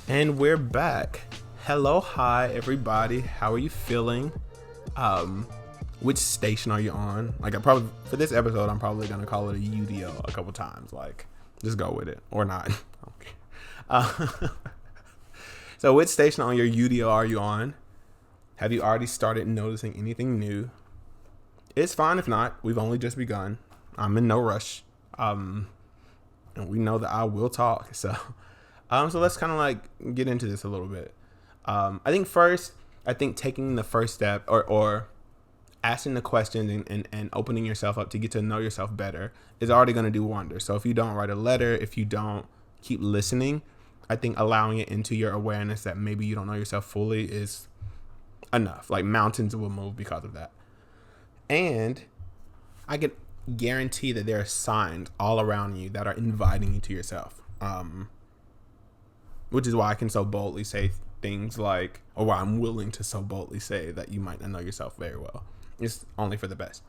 And we're back. Hello, hi, everybody. How are you feeling? Um, which station are you on? Like, I probably for this episode, I'm probably gonna call it a UDO a couple times. Like, just go with it or not. Okay. So, which station on your UDO are you on? Have you already started noticing anything new? It's fine if not. We've only just begun. I'm in no rush. And we know that I will talk. So let's kind of like get into this a little bit. I think first, I think taking the first step or asking the question and opening yourself up to get to know yourself better is already going to do wonders. So if you don't write a letter, if you don't keep listening, I think allowing it into your awareness that maybe you don't know yourself fully is enough. Like mountains will move because of that. And I can guarantee that there are signs all around you that are inviting you to yourself. Which is why I can so boldly say things like, or why I'm willing to so boldly say that you might not know yourself very well. It's only for the best.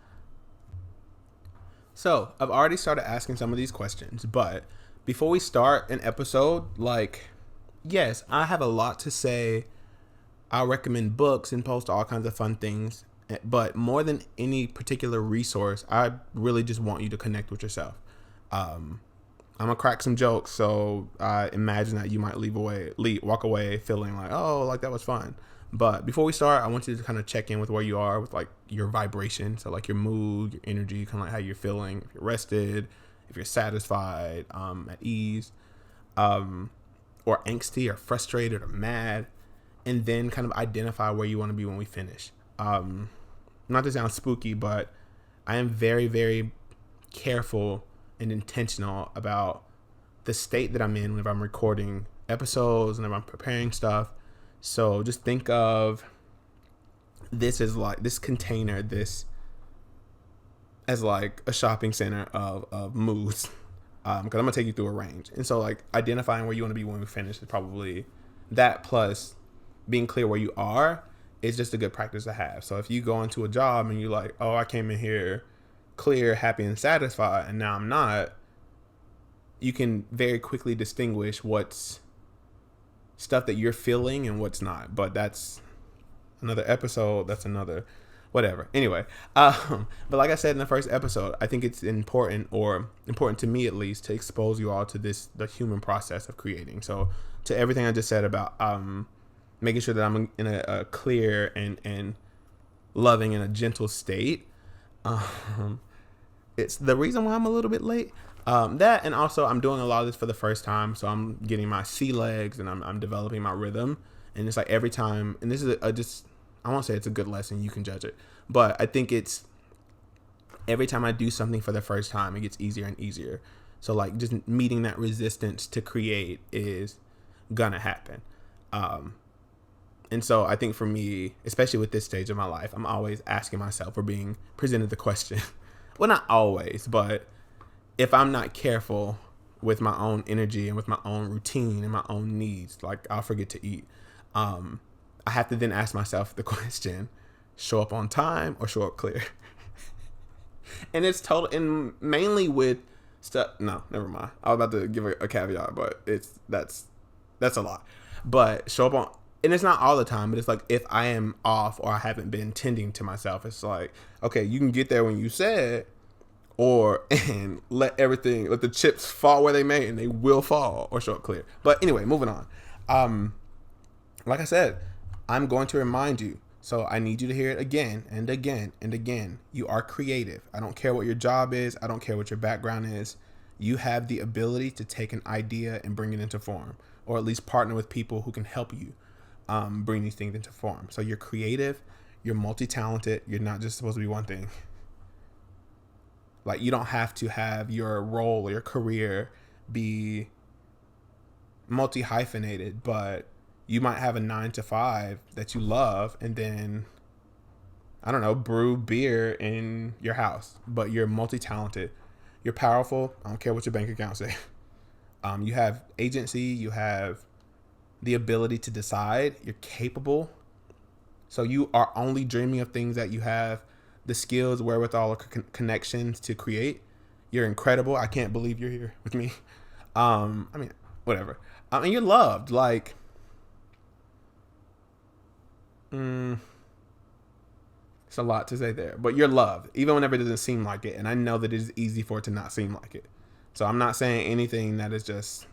So I've already started asking some of these questions, but before we start an episode, like, yes, I have a lot to say. I recommend books and post all kinds of fun things, but more than any particular resource, I really just want you to connect with yourself. I'm gonna crack some jokes, so I imagine that you might walk away feeling like, oh, like that was fun. But before we start, I want you to kind of check in with where you are with like your vibration, so like your mood, your energy, kind of like how you're feeling, if you're rested, if you're satisfied, at ease, or angsty, or frustrated, or mad, and then kind of identify where you want to be when we finish. Not to sound spooky, but I am very, very careful and intentional about the state that I'm in whenever I'm recording episodes and whenever I'm preparing stuff. So just think of this as like this container, this as like a shopping center of moods. Because I'm gonna take you through a range. And so like identifying where you want to be when we finish is probably that, plus being clear where you are is just a good practice to have. So if you go into a job and you're like, oh, I came in here clear, happy, and satisfied, and now I'm not, you can very quickly distinguish what's stuff that you're feeling and what's not. But that's another episode. That's another whatever. Anyway, but like I said in the first episode, I think it's important to me at least, to expose you all to the human process of creating. So to everything I just said about making sure that I'm in a clear and loving and a gentle state. It's the reason why I'm a little bit late. That, and also I'm doing a lot of this for the first time, so I'm getting my sea legs and I'm developing my rhythm. And it's like every time, and this is I won't say it's a good lesson, you can judge it, but I think it's every time I do something for the first time, it gets easier and easier. So like just meeting that resistance to create is gonna happen. And so I think for me, especially with this stage of my life, I'm always asking myself, or being presented the question. Well, not always, but if I'm not careful with my own energy and with my own routine and my own needs, like I'll forget to eat. I have to then ask myself the question, show up on time or show up clear? And it's total, and mainly with stuff. No, never mind. I was about to give a caveat, but that's a lot. But show up on, and it's not all the time, but it's like if I am off or I haven't been tending to myself, it's like, okay, you can get there when you said, and let the chips fall where they may, and they will fall, or show up clear. But anyway, moving on. Like I said, I'm going to remind you, so I need you to hear it again and again and again. You are creative. I don't care what your job is. I don't care what your background is. You have the ability to take an idea and bring it into form, or at least partner with people who can help you bring these things into form. So you're creative, you're multi-talented, you're not just supposed to be one thing. Like you don't have to have your role or your career be multi-hyphenated, but you might have a 9 to 5 that you love, and then, I don't know, brew beer in your house, but you're multi-talented. You're powerful. I don't care what your bank account say. You have agency, you have the ability to decide, you're capable. So you are only dreaming of things that you have the skills, wherewithal, or connections to create. You're incredible. I can't believe you're here with me. I mean, whatever. And you're loved. Like, Mm, it's a lot to say there, but you're loved, even whenever it doesn't seem like it. And I know that it is easy for it to not seem like it. So I'm not saying anything that is just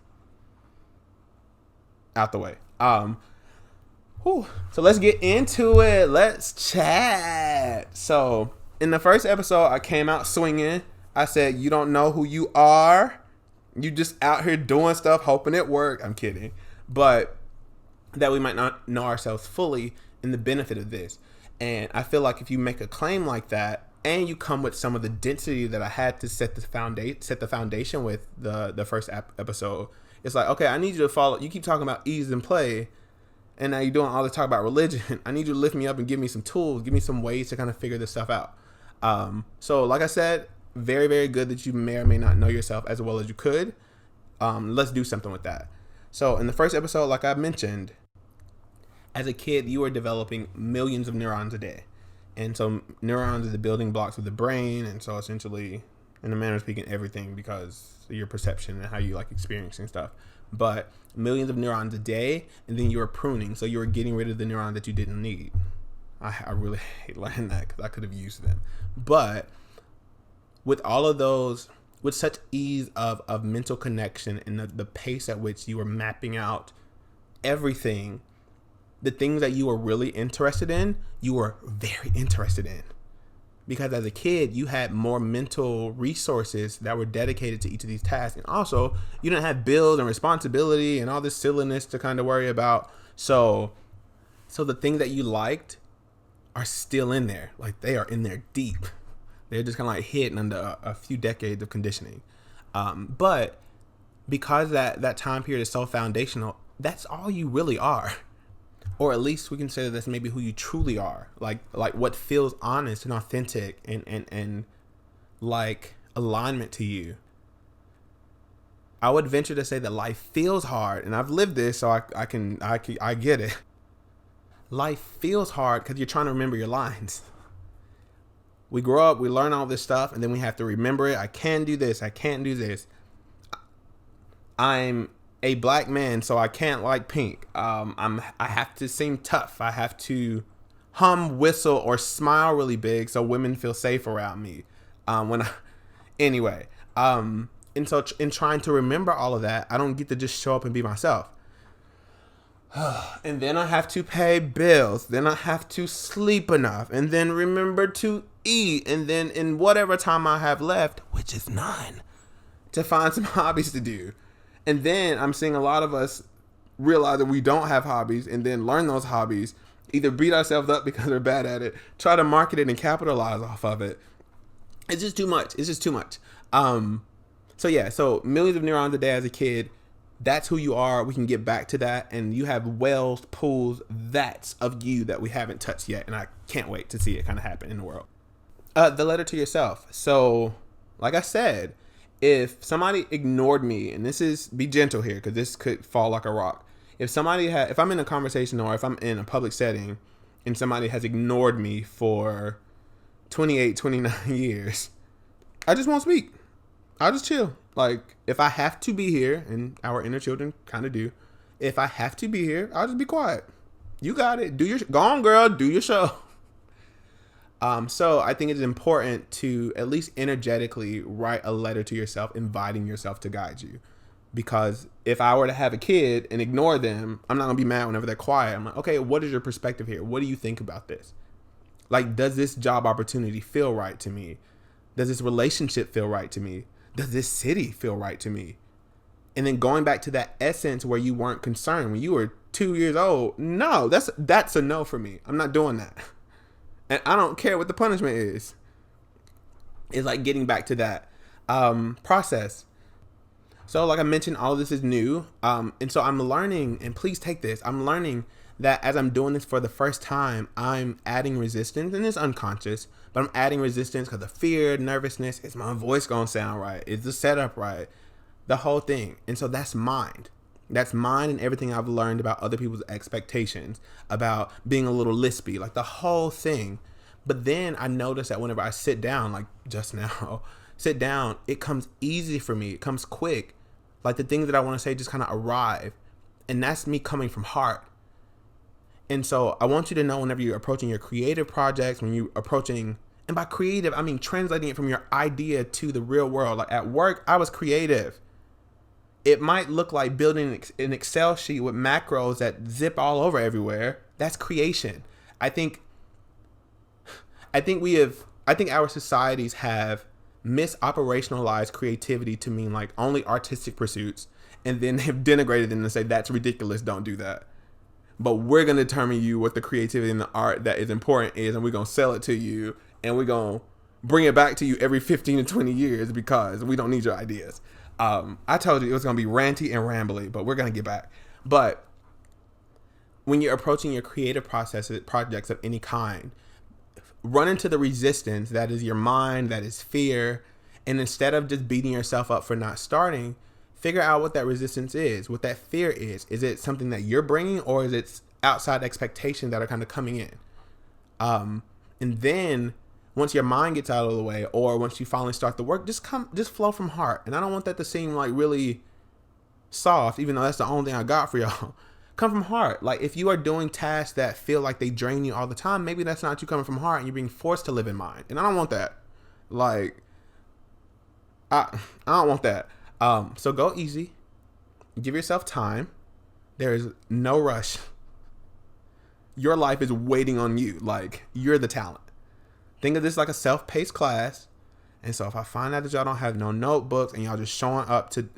out the way. Whew. So let's get into it. Let's chat. So in the first episode, I came out swinging. I said, you don't know who you are. You just out here doing stuff, hoping it work. I'm kidding. But that we might not know ourselves fully in the benefit of this. And I feel like if you make a claim like that, and you come with some of the density that I had to set the foundation with the first episode, it's like, okay, I need you to follow. You keep talking about ease and play, and now you're doing all the talk about religion. I need you to lift me up and give me some tools, give me some ways to kind of figure this stuff out. So like I said, very, very good that you may or may not know yourself as well as you could. Let's do something with that. So in the first episode, like I mentioned, as a kid, you are developing millions of neurons a day. And so neurons are the building blocks of the brain. And so essentially, in a manner of speaking, everything, because of your perception and how you like experiencing stuff. But millions of neurons a day, and then you were pruning. So you were getting rid of the neurons that you didn't need. I really hate learning that because I could have used them. But with all of those, with such ease of mental connection and the pace at which you were mapping out everything, the things that you were really interested in, you were very interested in. Because as a kid, you had more mental resources that were dedicated to each of these tasks. And also, you didn't have bills and responsibility and all this silliness to kind of worry about. So the things that you liked are still in there. Like, they are in there deep. They're just kind of like hidden under a few decades of conditioning. But because that time period is so foundational, that's all you really are. Or at least we can say that's maybe who you truly are. Like what feels honest and authentic and like alignment to you. I would venture to say that life feels hard, and I've lived this, so I get it. Life feels hard because you're trying to remember your lines. We grow up, we learn all this stuff, and then we have to remember it. I can do this. I can't do this. I'm a black man, so I can't like pink. I have to seem tough. I have to hum, whistle, or smile really big so women feel safe around me. Anyway, and so in trying to remember all of that, I don't get to just show up and be myself. And then I have to pay bills. Then I have to sleep enough, and then remember to eat, and then in whatever time I have left, which is none, to find some hobbies to do. And then I'm seeing a lot of us realize that we don't have hobbies and then learn those hobbies, either beat ourselves up because we're bad at it, try to market it and capitalize off of it. It's just too much. It's just too much. So millions of neurons a day as a kid, that's who you are. We can get back to that. And you have wells, pools, that's of you that we haven't touched yet. And I can't wait to see it kind of happen in the world. The letter to yourself. So like I said, if somebody ignored me, and be gentle here because this could fall like a rock. If I'm in a conversation or if I'm in a public setting and somebody has ignored me for 28, 29 years, I just won't speak. I'll just chill. Like, if I have to be here, and our inner children kind of do, if I have to be here, I'll just be quiet. You got it. Go on, girl. Do your show. So I think it's important to at least energetically write a letter to yourself, inviting yourself to guide you. Because if I were to have a kid and ignore them, I'm not going to be mad whenever they're quiet. I'm like, okay, what is your perspective here? What do you think about this? Like, does this job opportunity feel right to me? Does this relationship feel right to me? Does this city feel right to me? And then going back to that essence where you weren't concerned when you were 2 years old. No, that's a no for me. I'm not doing that. And I don't care what the punishment is. It's like getting back to that process. So like I mentioned, all of this is new. And so I'm learning, and please take this. I'm learning that as I'm doing this for the first time, I'm adding resistance, and it's unconscious, but I'm adding resistance because of fear, nervousness. Is my voice going to sound right? Is the setup right? The whole thing. And so that's mind. That's mine and everything I've learned about other people's expectations, about being a little lispy, like the whole thing. But then I notice that whenever I sit down, like just now, it comes easy for me. It comes quick. Like the things that I want to say just kind of arrive. And that's me coming from heart. And so I want you to know whenever you're approaching your creative projects, when you're approaching, and by creative, I mean translating it from your idea to the real world. Like at work, I was creative. It might look like building an Excel sheet with macros that zip all over everywhere. That's creation. I think our societies have misoperationalized creativity to mean like only artistic pursuits, and then they've denigrated them and say that's ridiculous, don't do that. But we're gonna determine you what the creativity and the art that is important is, and we're gonna sell it to you, and we're gonna bring it back to you every 15 to 20 years because we don't need your ideas. I told you it was gonna be ranty and rambly, but we're gonna get back. But when you're approaching your creative processes, projects of any kind, run into the resistance that is your mind, that is fear, and instead of just beating yourself up for not starting, figure out what that resistance is, what that fear is. Is it something that you're bringing, or is it outside expectations that are kind of coming in? And then once your mind gets out of the way, or once you finally start the work, just flow from heart. And I don't want that to seem like really soft, even though that's the only thing I got for y'all. Come from heart. Like if you are doing tasks that feel like they drain you all the time, maybe that's not you coming from heart and you're being forced to live in mind. And I don't want that. Like I don't want that. So go easy. Give yourself time. There is no rush. Your life is waiting on you. Like you're the talent. Think of this like a self-paced class. And so if I find out that y'all don't have no notebooks and y'all just showing up to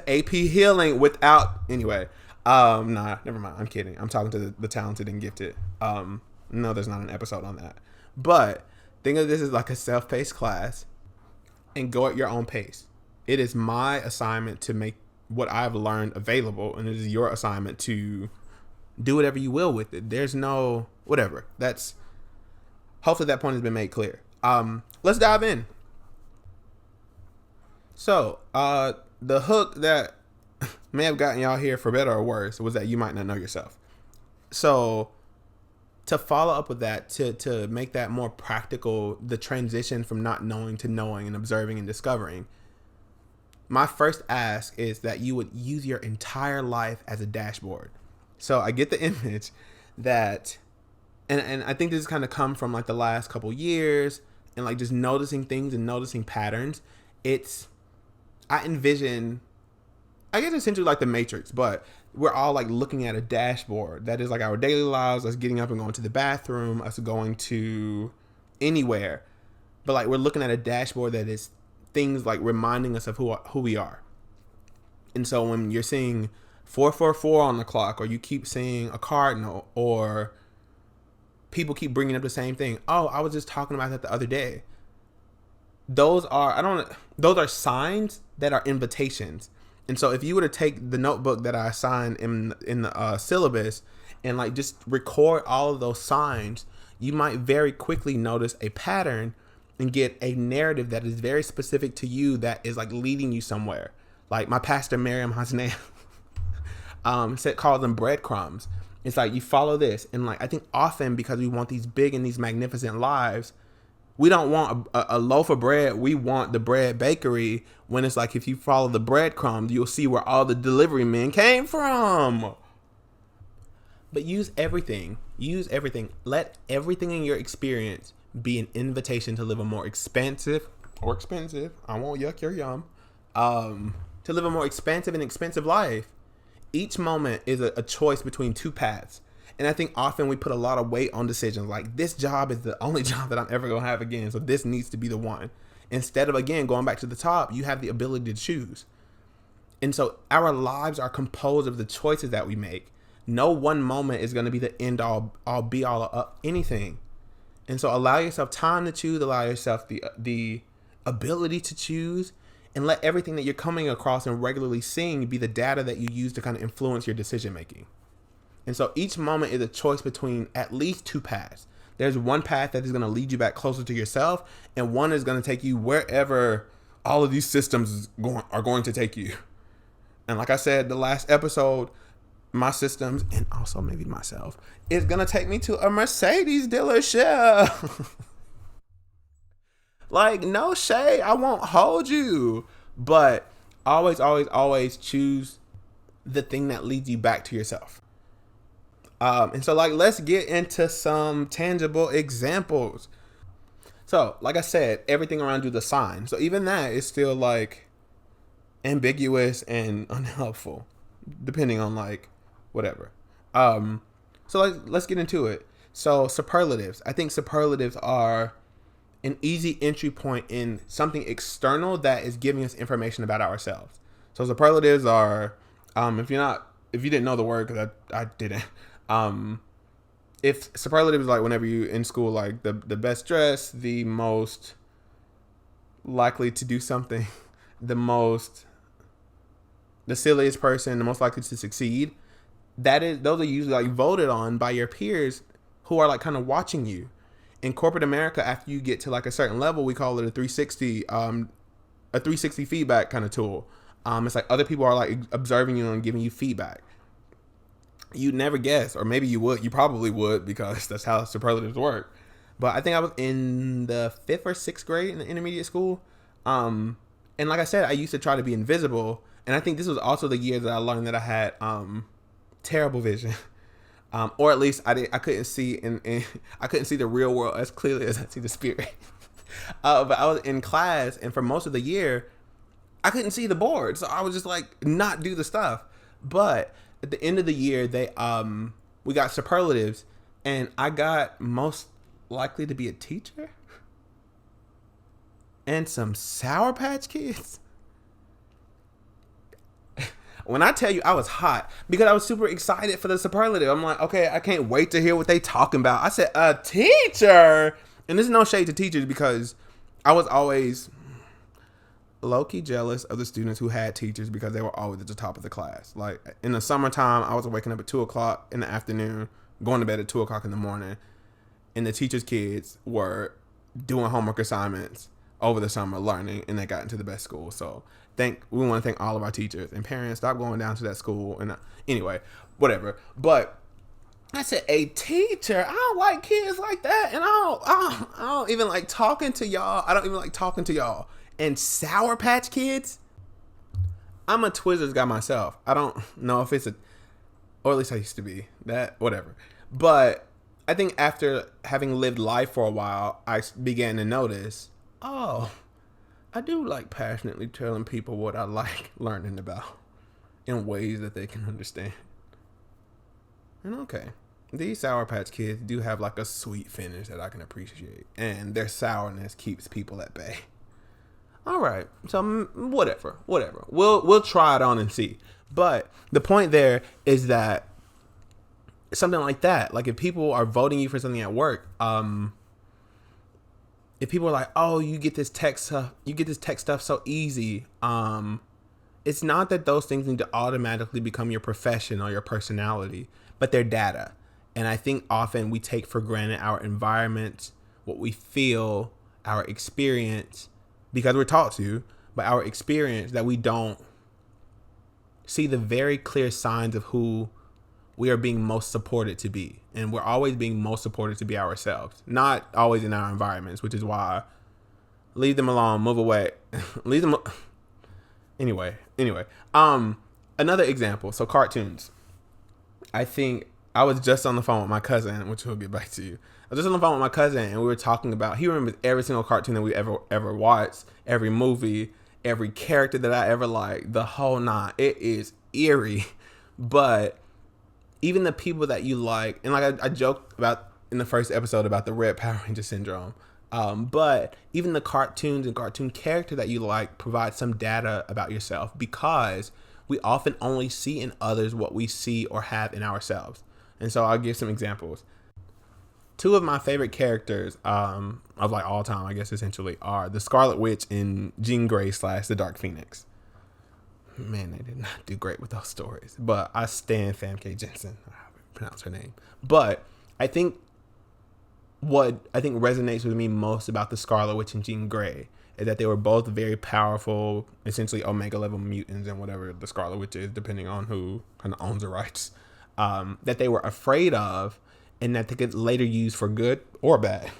AP healing without, anyway, nah, never mind. I'm kidding. I'm talking to the talented and gifted. No, there's not an episode on that. But think of this as like a self-paced class and go at your own pace. It is my assignment to make what I've learned available, and it is your assignment to do whatever you will with it. There's no whatever. That's hopefully that point has been made clear. Let's dive in. So, the hook that may have gotten y'all here for better or worse was that you might not know yourself. So to follow up with that, to make that more practical, the transition from not knowing to knowing and observing and discovering, my first ask is that you would use your entire life as a dashboard. So I get the image that, and I think this has kind of come from like the last couple years and like just noticing things and noticing patterns. I envision, I guess essentially like the Matrix, but we're all like looking at a dashboard that is like our daily lives, us getting up and going to the bathroom, us going to anywhere. But like we're looking at a dashboard that is things like reminding us of who we are. And so when you're seeing 444 on the clock, or you keep seeing a cardinal, or people keep bringing up the same thing. Oh, I was just talking about that the other day. Those are signs that are invitations. And so if you were to take the notebook that I assigned in the syllabus and like just record all of those signs, you might very quickly notice a pattern and get a narrative that is very specific to you, that is like leading you somewhere. Like my pastor Miriam Hasnea called them breadcrumbs. It's like you follow this, and like I think often because we want these big and these magnificent lives, we don't want a loaf of bread. We want the bread bakery, when it's like if you follow the breadcrumbs, you'll see where all the delivery men came from. But use everything. Let everything in your experience be an invitation to live a more expansive or expensive. I won't yuck your yum. To live a more expansive and expensive life. Each moment is a choice between two paths. And I think often we put a lot of weight on decisions like this job is the only job that I'm ever going to have again, so this needs to be the one. Instead of, again, going back to the top, you have the ability to choose. And so our lives are composed of the choices that we make. No one moment is going to be the end all be all of anything. And so allow yourself time to choose, allow yourself the ability to choose, and let everything that you're coming across and regularly seeing be the data that you use to kind of influence your decision making. And so each moment is a choice between at least two paths. There's one path that is going to lead you back closer to yourself, and one is going to take you wherever all of these systems are going to take you. And like I said, the last episode, my systems, and also maybe myself, is going to take me to a Mercedes dealership. Like, no shade, I won't hold you. But always choose the thing that leads you back to yourself. And so like, let's get into some tangible examples. So like I said, everything around you, the sign. So even that is still like ambiguous and unhelpful, depending on like whatever. So like, let's get into it. So superlatives. I think superlatives are an easy entry point in something external that is giving us information about ourselves. So superlatives are, if you didn't know the word, because I didn't, if superlatives, like whenever you in school, like the best dressed, the most likely to do something, the silliest person, the most likely to succeed, those are usually like voted on by your peers who are like kind of watching you. In corporate America, after you get to like a certain level, we call it a 360 feedback kind of tool. It's like other people are like observing you and giving you feedback. You'd never guess, or maybe you would. You probably would, because that's how superlatives work. But I think I was in the 5th or 6th grade in the intermediate school. And like I said, I used to try to be invisible. And I think this was also the year that I learned that I had terrible vision. Or at least I couldn't see I couldn't see the real world as clearly as I see the spirit. But I was in class, and for most of the year, I couldn't see the board, so I would just like not do the stuff. But at the end of the year, we got superlatives, and I got most likely to be a teacher and some Sour Patch Kids. When I tell you I was hot, because I was super excited for the superlative. I'm like, okay, I can't wait to hear what they talking about. I said, a teacher? And there's no shade to teachers, because I was always low-key jealous of the students who had teachers, because they were always at the top of the class. Like in the summertime, I was waking up at 2 o'clock in the afternoon, going to bed at 2 o'clock in the morning. And the teachers' kids were doing homework assignments over the summer, learning, and they got into the best school. So we want to thank all of our teachers and parents. Stop going down to that school. And anyway, whatever. But I said, a teacher? I don't like kids like that. And I don't even like talking to y'all. I don't even like talking to y'all. And Sour Patch Kids? I'm a Twizzlers guy myself. I don't know if it's or at least I used to be. Whatever. But I think after having lived life for a while, I began to notice, oh, I do like passionately telling people what I like learning about in ways that they can understand. And okay, these Sour Patch Kids do have like a sweet finish that I can appreciate, and their sourness keeps people at bay. All right, so whatever. We'll try it on and see. But the point there is that something like that, like if people are voting you for something at work, if people are like, oh, you get this tech stuff so easy, it's not that those things need to automatically become your profession or your personality, but they're data. And I think often we take for granted our environment, what we feel, our experience, because we're taught to, but our experience, that we don't see the very clear signs of who we are being most supported to be. And we're always being most supported to be ourselves, not always in our environments, which is why leave them alone, move away, leave them. Anyway, another example. So cartoons. I think I was just on the phone with my cousin, which we'll get back to you. I was just on the phone with my cousin, and we were talking about, he remembers every single cartoon that we ever watched, every movie, every character that I ever liked, the whole nine. It is eerie, but even the people that you like, and like I joked about in the first episode about the Red Power Ranger syndrome, but even the cartoons and cartoon character that you like provide some data about yourself, because we often only see in others what we see or have in ourselves. And so I'll give some examples. Two of my favorite characters of like all time, I guess, essentially, are the Scarlet Witch and Jean Grey / the Dark Phoenix. Man, they did not do great with those stories. But I stand Famke Jensen. I pronounce her name. But I think what resonates with me most about the Scarlet Witch and Jean Grey is that they were both very powerful, essentially Omega level mutants, and whatever the Scarlet Witch is, depending on who kind of owns the rights, that they were afraid of, and that they could later use for good or bad.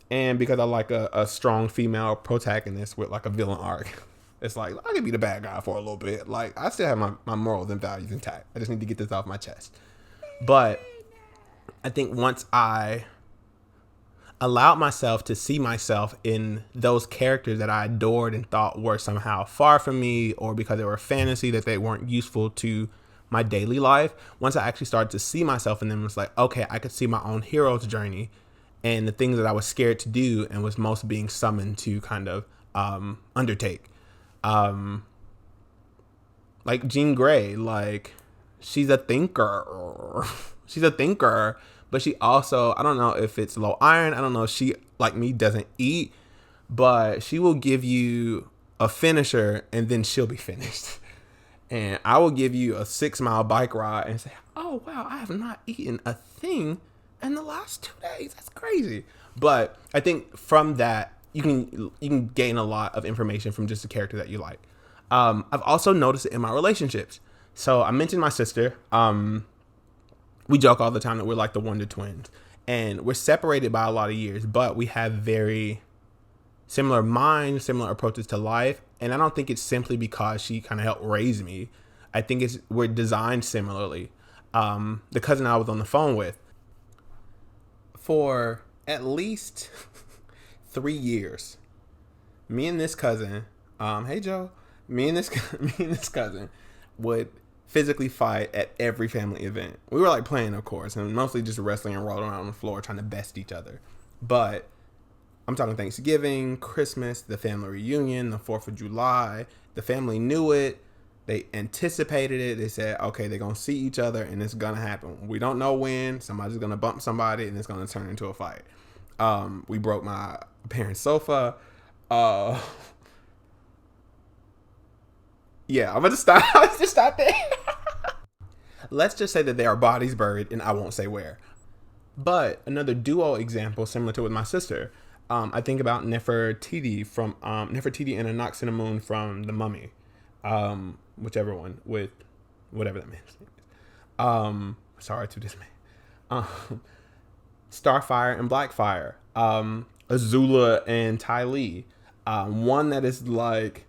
And because I like a strong female protagonist with like a villain arc, it's like, I could be the bad guy for a little bit. Like, I still have my morals and values intact. I just need to get this off my chest. But I think once I allowed myself to see myself in those characters that I adored and thought were somehow far from me, or because they were fantasy, that they weren't useful to my daily life. Once I actually started to see myself in them, it's like, okay, I could see my own hero's journey and the things that I was scared to do and was most being summoned to kind of undertake. Like Jean Grey, like she's a thinker. She's a thinker, but she also, I don't know if it's low iron. I don't know if she, like me, doesn't eat, but she will give you a finisher and then she'll be finished. And I will give you a 6-mile bike ride and say, oh, wow, I have not eaten a thing in the last 2 days. That's crazy. But I think from that, you can gain a lot of information from just the character that you like. I've also noticed it in my relationships. So I mentioned my sister. We joke all the time that we're like the Wonder Twins. And we're separated by a lot of years, but we have very similar minds, similar approaches to life. And I don't think it's simply because she kind of helped raise me. I think we're designed similarly. The cousin I was on the phone with, for at least 3 years, me and this cousin, hey Joe, me and this cousin would physically fight at every family event. We were like playing, of course, and mostly just wrestling and rolling around on the floor trying to best each other. But I'm talking Thanksgiving, Christmas, the family reunion, the 4th of July. The family knew it. They anticipated it. They said, okay, they're going to see each other and it's going to happen. We don't know when. Somebody's going to bump somebody and it's going to turn into a fight. We broke my parents' sofa. Yeah, I'm going to stop. Let's just stop there. Let's just say that there are bodies buried and I won't say where. But another duo example similar to with my sister, I think about Nefertiti from Nefertiti and Anaxinamun from The Mummy, whichever one, with whatever that man's name is. Sorry to dismay. Starfire and Blackfire, Azula and Ty Lee, one that is like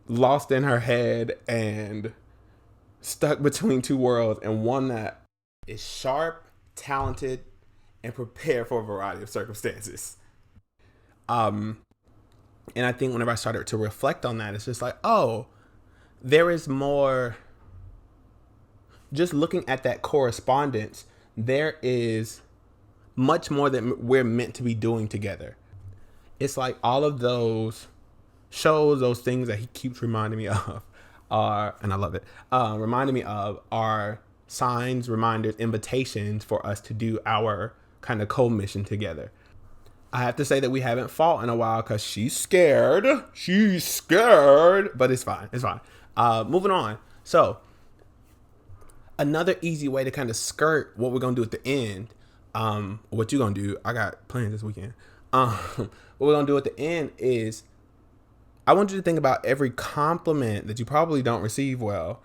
lost in her head and stuck between two worlds, and one that is sharp, talented, and prepared for a variety of circumstances. And I think whenever I started to reflect on that, it's just like, oh, there is more. Just looking at that correspondence, there is much more that we're meant to be doing together. It's like all of those shows, those things that he keeps reminding me of are, and I love it, reminding me of are signs, reminders, invitations for us to do our kind of co-mission together. I have to say that we haven't fought in a while because she's scared, but it's fine. Moving on. So another easy way to kind of skirt what we're going to do at the end, what you going to do, I got plans this weekend. What we're going to do at the end is I want you to think about every compliment that you probably don't receive well.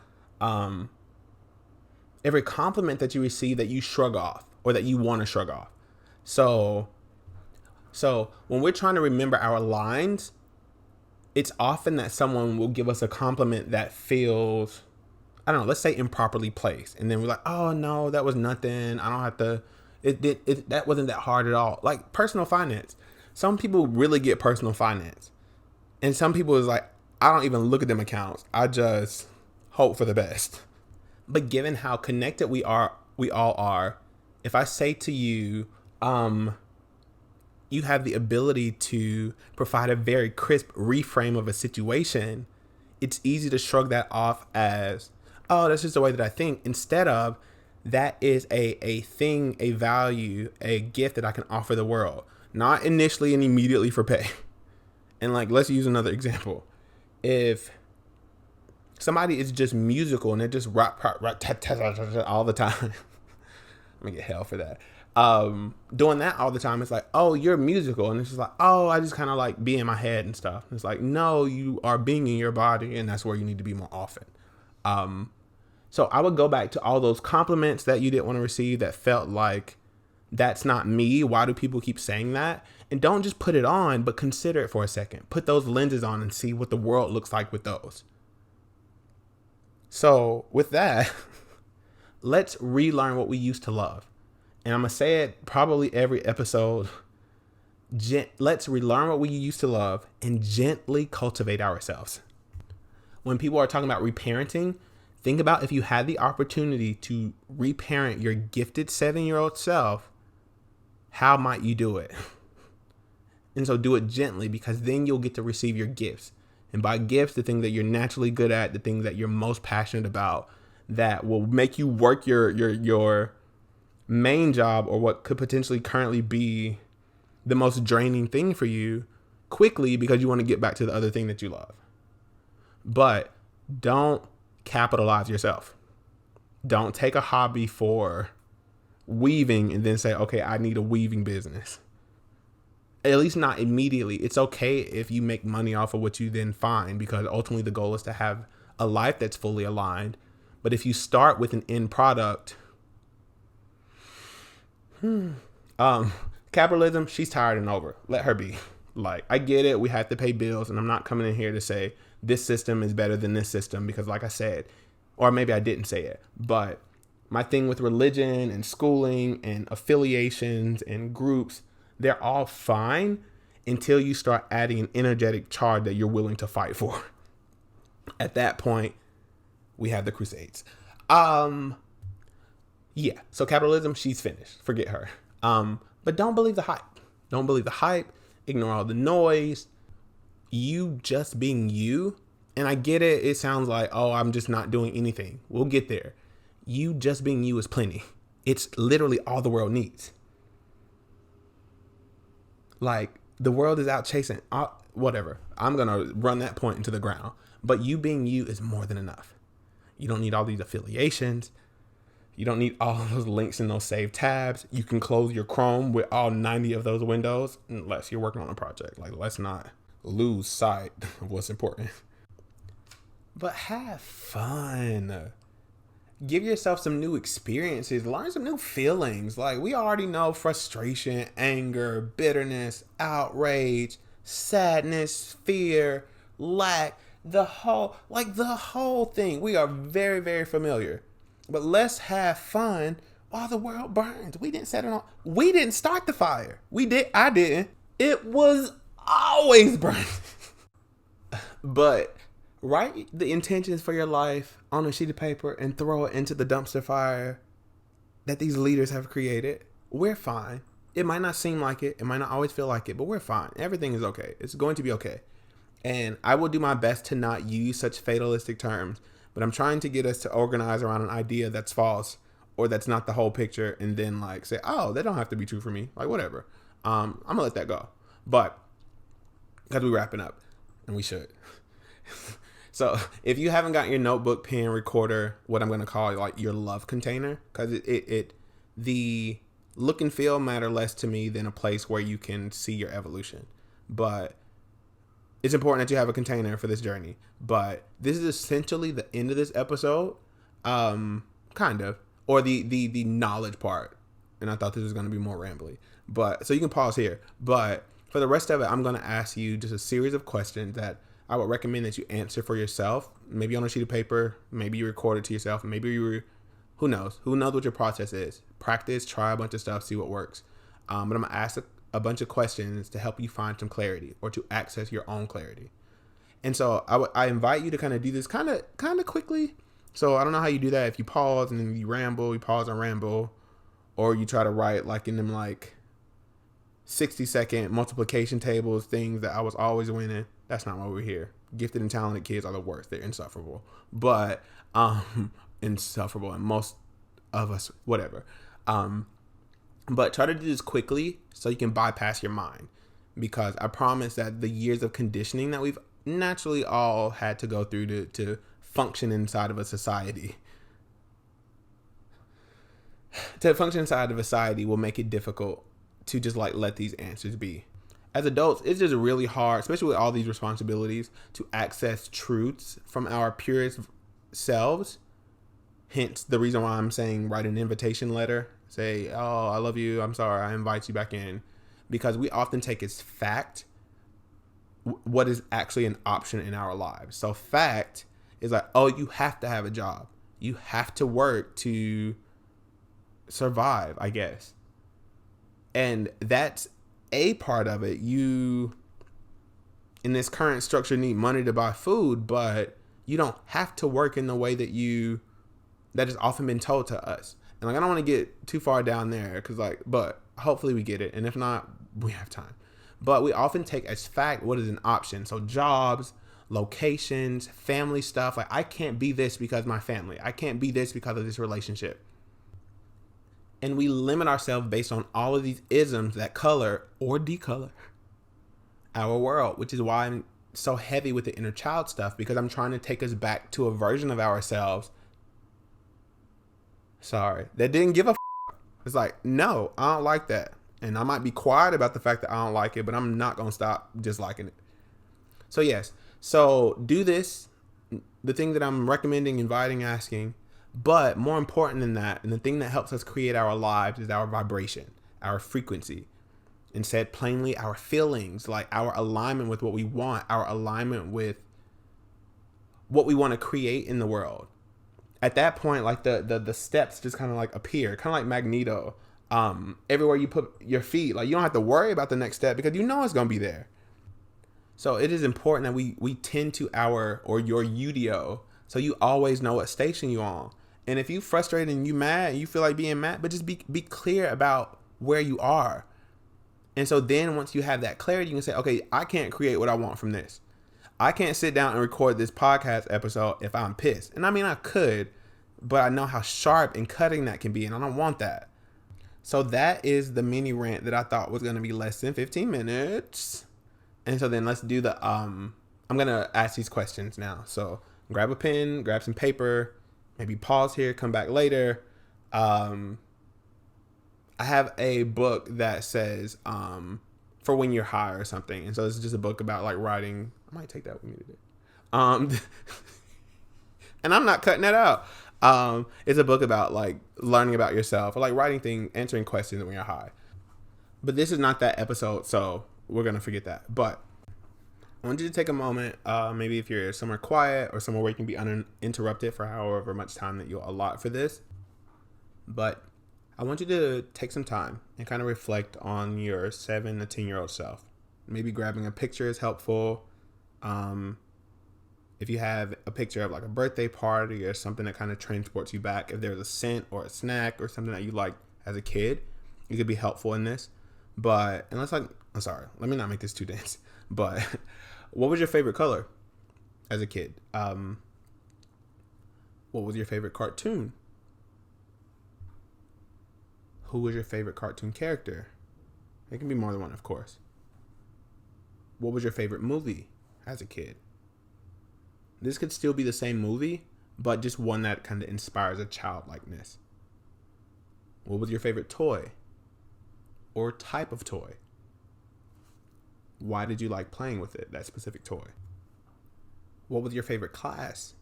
Every compliment that you receive that you shrug off or that you want to shrug off. So when we're trying to remember our lines, it's often that someone will give us a compliment that feels, I don't know, let's say improperly placed. And then we're like, oh no, that was nothing. I don't have to, that wasn't that hard at all. Like personal finance. Some people really get personal finance. And some people is like, I don't even look at them accounts. I just hope for the best. But given how connected we all are, if I say to you, you have the ability to provide a very crisp reframe of a situation, it's easy to shrug that off as, oh, that's just the way that I think, instead of that is a thing, a value, a gift that I can offer the world, not initially and immediately for pay. And like, let's use another example. If somebody is just musical and they're just rock all the time, I'm gonna get hell for that. Doing that all the time, it's like, oh, you're musical, and it's just like, oh, I just kind of like be in my head and stuff. It's like, no, you are being in your body, and that's where you need to be more often. So I would go back to all those compliments that you didn't want to receive that felt like, that's not me. Why do people keep saying that? And don't just put it on, but consider it for a second. Put those lenses on and see what the world looks like with those. So with that, let's relearn what we used to love. and I'm going to say it probably every episode, let's relearn what we used to love and gently cultivate ourselves. When people are talking about reparenting, think about if you had the opportunity to reparent your gifted 7-year-old self, how might you do it? And so do it gently, because then you'll get to receive your gifts. And by gifts, the things that you're naturally good at, the things that you're most passionate about, that will make you work your main job, or what could potentially currently be the most draining thing for you, quickly, because you want to get back to the other thing that you love. But don't capitalize yourself. Don't take a hobby for weaving and then say, okay, I need a weaving business. At least not immediately. It's okay if you make money off of what you then find, because ultimately the goal is to have a life that's fully aligned. But if you start with an end product, capitalism, she's tired and over. Let her be. Like, I get it. We have to pay bills, and I'm not coming in here to say this system is better than this system, because like I said, or maybe I didn't say it, but my thing with religion and schooling and affiliations and groups, they're all fine until you start adding an energetic charge that you're willing to fight for. At that point, we have the Crusades. Yeah. So capitalism, she's finished. Forget her. But don't believe the hype. Don't believe the hype. Ignore all the noise. You just being you. And I get it. It sounds like, oh, I'm just not doing anything. We'll get there. You just being you is plenty. It's literally all the world needs. Like, the world is out chasing whatever. I'm going to run that point into the ground. But you being you is more than enough. You don't need all these affiliations. You don't need all those links in those saved tabs. You can close your Chrome with all 90 of those windows, unless you're working on a project. Like, let's not lose sight of what's important. But have fun. Give yourself some new experiences. Learn some new feelings. Like, we already know frustration, anger, bitterness, outrage, sadness, fear, lack, the whole thing. We are very, very familiar. But let's have fun while the world burns. We didn't set it on. We didn't start the fire. We did. I didn't. It was always burning. But write the intentions for your life on a sheet of paper and throw it into the dumpster fire that these leaders have created. We're fine. It might not seem like it. It might not always feel like it, but we're fine. Everything is okay. It's going to be okay. And I will do my best to not use such fatalistic terms, but I'm trying to get us to organize around an idea that's false or that's not the whole picture, and then like say, oh, that don't have to be true for me. Like, whatever. I'm going to let that go. But because we're wrapping up, and we should. So if you haven't got your notebook, pen, recorder, what I'm going to call like your love container, because the look and feel matter less to me than a place where you can see your evolution. But it's important that you have a container for this journey. But this is essentially the end of this episode, kind of, or the knowledge part. And I thought this was going to be more rambly, but so you can pause here. But for the rest of it, I'm going to ask you just a series of questions that I would recommend that you answer for yourself. Maybe on a sheet of paper, maybe you record it to yourself, maybe who knows what your process is. Practice, try a bunch of stuff, see what works. But I'm going to ask a bunch of questions to help you find some clarity or to access your own clarity. And so I invite you to kind of do this kind of quickly. So I don't know how you do that. If you pause and then you pause and ramble, or you try to write like in them like 60-second multiplication tables, things that I was always winning. That's not why we're here. Gifted and talented kids are the worst. They're insufferable. But insufferable, and most of us, whatever. But try to do this quickly so you can bypass your mind, because I promise that the years of conditioning that we've naturally all had to go through to function inside of a society, will make it difficult to just like let these answers be. As adults, it's just really hard, especially with all these responsibilities, to access truths from our purest selves. Hence the reason why I'm saying write an invitation letter. Say, oh, I love you. I'm sorry. I invite you back in. Because we often take as fact what is actually an option in our lives. So fact is like, oh, you have to have a job. You have to work to survive, I guess. And that's a part of it. You, in this current structure, need money to buy food, but you don't have to work in the way that has often been told to us. And like, I don't want to get too far down there because but hopefully we get it. And if not, we have time. But we often take as fact what is an option. So jobs, locations, family stuff. Like, I can't be this because my family. I can't be this because of this relationship. And we limit ourselves based on all of these isms that color or decolor our world, which is why I'm so heavy with the inner child stuff, because I'm trying to take us back to a version of ourselves. Sorry, that didn't give a f. It's like, no, I don't like that. And I might be quiet about the fact that I don't like it, but I'm not going to stop disliking it. So yes, so do this, the thing that I'm recommending, inviting, asking. But more important than that, and the thing that helps us create our lives, is our vibration, our frequency. And said plainly, our feelings, like our alignment with what we want, our alignment with what we want to create in the world. At that point, like the steps just kind of like appear, kind of like Magneto. Everywhere you put your feet, like, you don't have to worry about the next step because you know it's going to be there. So it is important that we tend to your UDO, so you always know what station you're on. And if you frustrated and you mad and you feel like being mad, but just be clear about where you are. And so then once you have that clarity, you can say, okay, I can't create what I want from this. I can't sit down and record this podcast episode if I'm pissed. And I mean, I could, but I know how sharp and cutting that can be, and I don't want that. So that is the mini rant that I thought was going to be less than 15 minutes. And so then let's do I'm going to ask these questions now. So grab a pen, grab some paper, maybe pause here, come back later. I have a book that says for when you're high or something. And so this is just a book about like writing. I might take that with me today. And I'm not cutting that out. It's a book about like learning about yourself, or like answering questions when you're high. But this is not that episode, so we're going to forget that. But I want you to take a moment, maybe if you're somewhere quiet or somewhere where you can be uninterrupted for however much time that you'll allot for this. But I want you to take some time and kind of reflect on your 7 to 10-year-old self. Maybe grabbing a picture is helpful. If you have a picture of like a birthday party or something that kind of transports you back, if there's a scent or a snack or something that you liked as a kid, it could be helpful in this. But let me not make this too dense. But what was your favorite color as a kid? What was your favorite cartoon? Who was your favorite cartoon character? It can be more than one, of course. What was your favorite movie as a kid? This could still be the same movie, but just one that kind of inspires a childlikeness. What was your favorite toy or type of toy? Why did you like playing with it, that specific toy? What was your favorite class?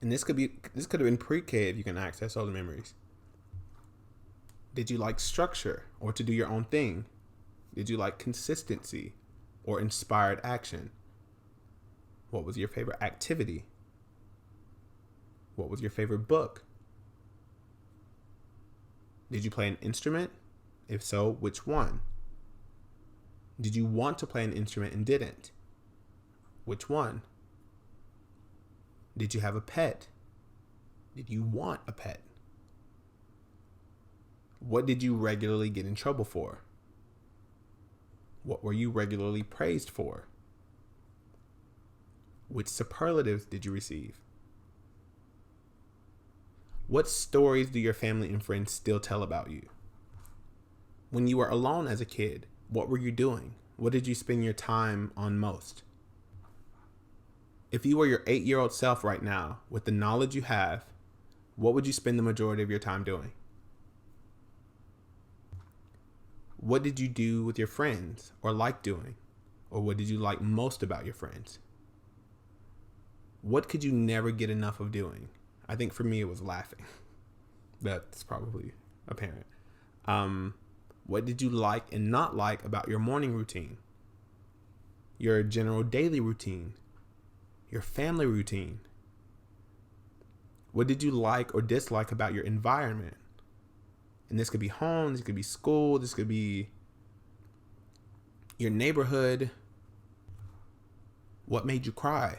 And this could have been pre-K if you can access all the memories. Did you like structure or to do your own thing? Did you like consistency or inspired action? What was your favorite activity? What was your favorite book? Did you play an instrument? If so, which one? Did you want to play an instrument and didn't? Which one? Did you have a pet? Did you want a pet? What did you regularly get in trouble for? What were you regularly praised for? Which superlatives did you receive? What stories do your family and friends still tell about you? When you were alone as a kid, what were you doing? What did you spend your time on most? If you were your 8-year-old self right now, with the knowledge you have, what would you spend the majority of your time doing? What did you do with your friends or like doing? Or what did you like most about your friends? What could you never get enough of doing? I think for me it was laughing. That's probably apparent. What did you like and not like about your morning routine? Your general daily routine? Your family routine? What did you like or dislike about your environment? And this could be home, this could be school, this could be your neighborhood. What made you cry?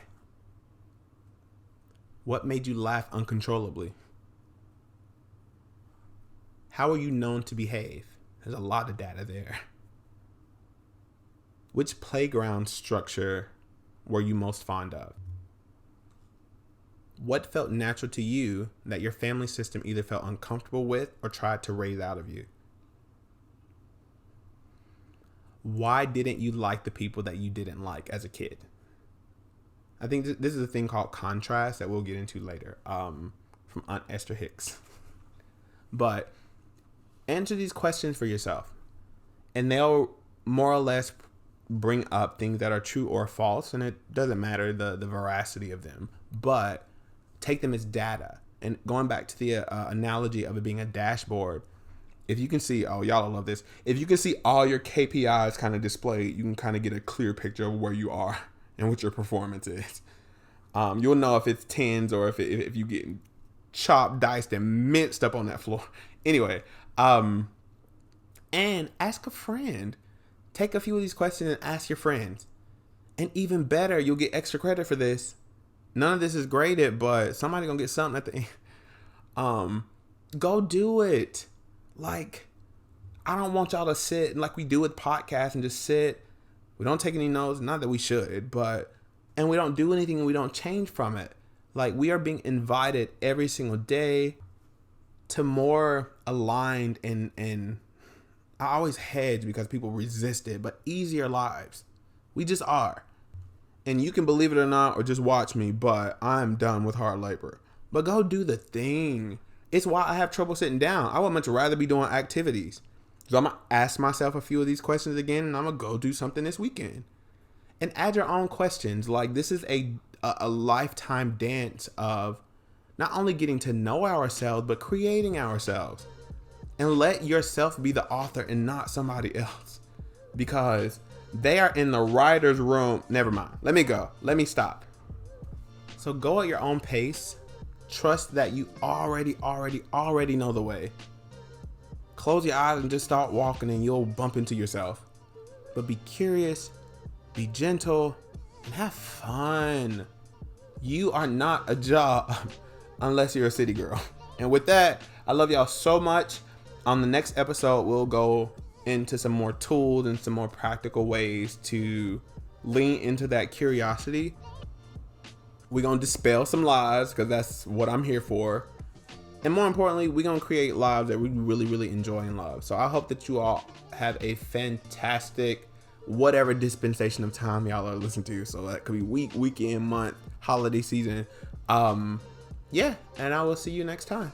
What made you laugh uncontrollably? How are you known to behave? There's a lot of data there. Which playground structure were you most fond of? What felt natural to you that your family system either felt uncomfortable with or tried to raise out of you? Why didn't you like the people that you didn't like as a kid? I think this is a thing called contrast that we'll get into later, from Aunt Esther Hicks. But answer these questions for yourself, and they'll more or less bring up things that are true or false, and it doesn't matter the veracity of them, but take them as data. And going back to the analogy of it being a dashboard, if you can see, oh, y'all love this. If you can see all your KPIs kind of displayed, you can kind of get a clear picture of where you are and what your performance is. You'll know if it's tens or if you get chopped, diced, and minced up on that floor. Anyway, and ask a friend. Take a few of these questions and ask your friends. And even better, you'll get extra credit for this. None of this is graded, but somebody gonna get something at the end. Go do it. Like, I don't want y'all to sit like we do with podcasts and just sit. We don't take any notes. Not that we should, and we don't do anything and we don't change from it. Like, we are being invited every single day to more aligned and I always hedge because people resist it, but easier lives. We just are. And you can believe it or not, or just watch me, but I'm done with hard labor. But go do the thing. It's why I have trouble sitting down. I would much rather be doing activities. So I'm going to ask myself a few of these questions again, and I'm going to go do something this weekend. And add your own questions. Like, this is a lifetime dance of not only getting to know ourselves, but creating ourselves. And let yourself be the author and not somebody else. Because they are in the writer's room. Never mind. Let me go. Let me stop. So go at your own pace. Trust that you already know the way. Close your eyes and just start walking and you'll bump into yourself. But be curious, be gentle, and have fun. You are not a job unless you're a city girl. And with that, I love y'all so much. On the next episode, we'll go into some more tools and some more practical ways to lean into that curiosity. We're going to dispel some lies because that's what I'm here for. And more importantly, we're going to create lives that we really enjoy and love. So I hope that you all have a fantastic whatever dispensation of time y'all are listening to. So that could be week, weekend, month, holiday season. Yeah, and I will see you next time.